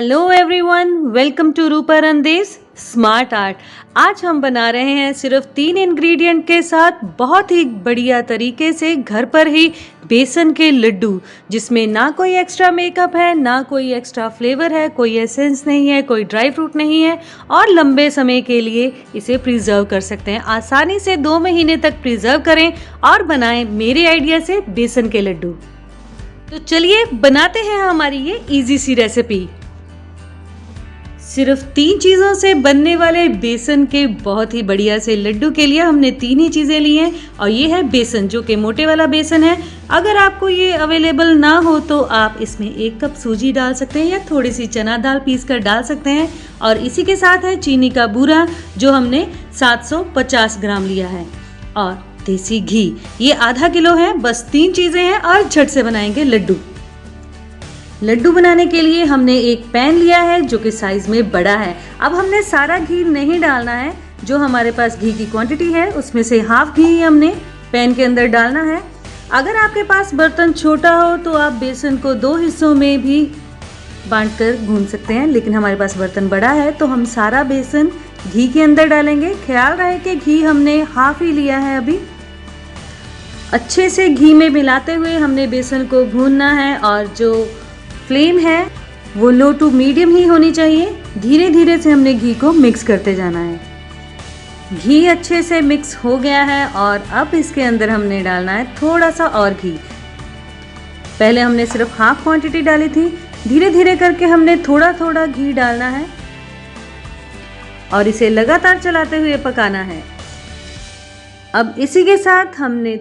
Hello everyone, welcome to Rupa रंदेस smart art. आज हम बना रहे हैं सिर्फ 3 इंग्रेडिएंट के साथ बहुत ही बढ़िया तरीके से घर पर ही बेसन के लड्डू, जिसमें ना कोई एक्स्ट्रा मेकअप है, ना कोई एक्स्ट्रा फ्लेवर है, कोई एसेंस नहीं है, कोई ड्राई फ्रूट नहीं है और लंबे समय के लिए इसे प्रिजर्व कर सकते हैं। आसानी से 2 महीने तक प्रिजर्व करें और बनाएं मेरे आइडिया से बेसन के लड्डू। तो चलिए बनाते हैं हमारी ये इजी सी रेसिपी। सिर्फ 3 चीज़ों से बनने वाले बेसन के बहुत ही बढ़िया से लड्डू के लिए हमने 3 ही चीज़ें ली हैं और ये है बेसन, जो कि मोटे वाला बेसन है। अगर आपको ये अवेलेबल ना हो तो आप इसमें 1 कप सूजी डाल सकते हैं या थोड़ी सी चना दाल पीस कर डाल सकते हैं। और इसी के साथ है चीनी का बूरा, जो हमने 750 ग्राम लिया है, और देसी घी, ये आधा किलो है। बस 3 चीज़ें हैं और झट से बनाएंगे लड्डू। लड्डू बनाने के लिए हमने एक पैन लिया है जो कि साइज में बड़ा है। अब हमने सारा घी नहीं डालना है, जो हमारे पास घी की क्वांटिटी है उसमें से हाफ घी हमने पैन के अंदर डालना है। अगर आपके पास बर्तन छोटा हो तो आप बेसन को 2 हिस्सों में भी बांटकर भून सकते हैं, लेकिन हमारे पास बर्तन बड़ा है तो हम सारा बेसन घी के अंदर डालेंगे। ख्याल रहे कि घी हमने हाफ ही लिया है। अभी अच्छे से घी में मिलाते हुए हमने बेसन को भूनना है और जो फ्लेम है वो लो टू मीडियम ही होनी चाहिए। धीरे धीरे से हमने घी को मिक्स करते जाना है। घी अच्छे से मिक्स हो गया है और अब इसके अंदर हमने डालना है थोड़ा सा और घी। पहले हमने सिर्फ हाफ क्वांटिटी डाली थी, धीरे धीरे करके हमने थोड़ा थोड़ा घी डालना है और इसे लगातार चलाते हुए पकाना है। अब इसी के साथ हमने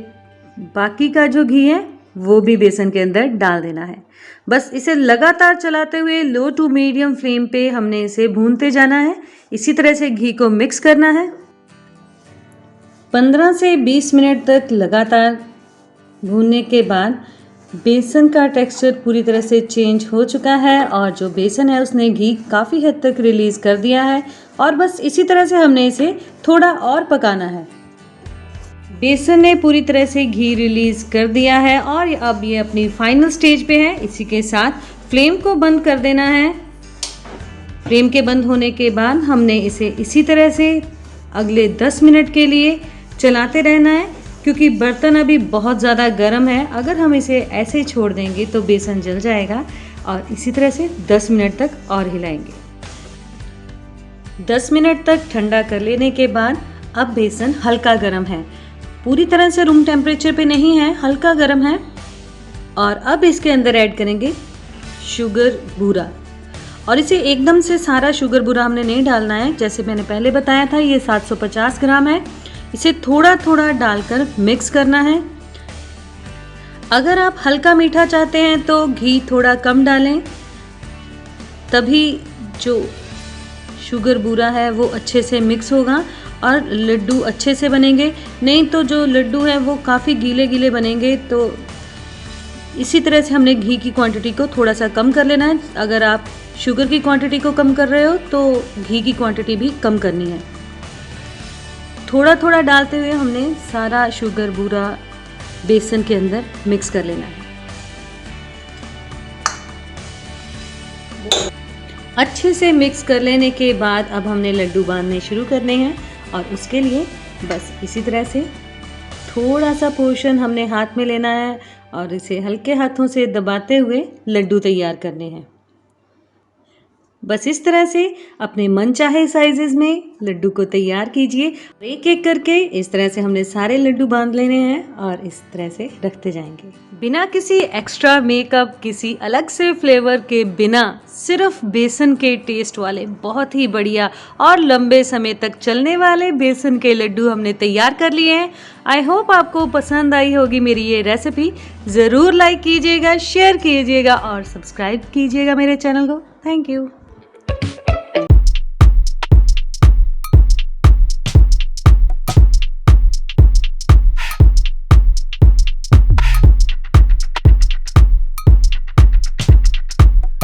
बाकी का जो घी है वो भी बेसन के अंदर डाल देना है। बस इसे लगातार चलाते हुए लो टू मीडियम फ्लेम पे हमने इसे भूनते जाना है। इसी तरह से घी को मिक्स करना है। 15 से 20 मिनट तक लगातार भूनने के बाद बेसन का टेक्सचर पूरी तरह से चेंज हो चुका है और जो बेसन है उसने घी काफ़ी हद तक रिलीज़ कर दिया है। और बस इसी तरह से हमने इसे थोड़ा और पकाना है। बेसन ने पूरी तरह से घी रिलीज़ कर दिया है और अब ये अपनी फाइनल स्टेज पे है। इसी के साथ फ्लेम को बंद कर देना है। फ्लेम के बंद होने के बाद हमने इसे इसी तरह से अगले 10 मिनट के लिए चलाते रहना है, क्योंकि बर्तन अभी बहुत ज़्यादा गर्म है। अगर हम इसे ऐसे छोड़ देंगे तो बेसन जल जाएगा। और इसी तरह से 10 मिनट तक और हिलाएंगे। 10 मिनट तक ठंडा कर लेने के बाद अब बेसन हल्का गर्म है, पूरी तरह से रूम टेम्परेचर पे नहीं है, हल्का गर्म है। और अब इसके अंदर ऐड करेंगे शुगर बूरा। और इसे एकदम से सारा शुगर बूरा हमने नहीं डालना है, जैसे मैंने पहले बताया था ये 750 ग्राम है। इसे थोड़ा थोड़ा डालकर मिक्स करना है। अगर आप हल्का मीठा चाहते हैं तो घी थोड़ा कम डालें, तभी जो शुगर बूरा है वो अच्छे से मिक्स होगा और लड्डू अच्छे से बनेंगे। नहीं तो जो लड्डू है वो काफ़ी गीले गीले बनेंगे। तो इसी तरह से हमने घी की क्वांटिटी को थोड़ा सा कम कर लेना है। अगर आप शुगर की क्वांटिटी को कम कर रहे हो तो घी की क्वांटिटी भी कम करनी है। थोड़ा थोड़ा डालते हुए हमने सारा शुगर बूरा बेसन के अंदर मिक्स कर लेना है। अच्छे से मिक्स कर लेने के बाद अब हमने लड्डू बांधने शुरू करने हैं। और उसके लिए बस इसी तरह से थोड़ा सा पोर्शन हमने हाथ में लेना है और इसे हल्के हाथों से दबाते हुए लड्डू तैयार करने हैं। बस इस तरह से अपने मनचाहे साइजेस में लड्डू को तैयार कीजिए। एक एक करके इस तरह से हमने सारे लड्डू बांध लेने हैं और इस तरह से रखते जाएंगे, बिना किसी एक्स्ट्रा मेकअप, किसी अलग से फ्लेवर के बिना, सिर्फ बेसन के टेस्ट वाले बहुत ही बढ़िया और लंबे समय तक चलने वाले बेसन के लड्डू हमने तैयार कर लिए हैं। आई होप आपको पसंद आई होगी मेरी ये रेसिपी। ज़रूर लाइक कीजिएगा, शेयर कीजिएगा और सब्सक्राइब कीजिएगा मेरे चैनल को। Thank you.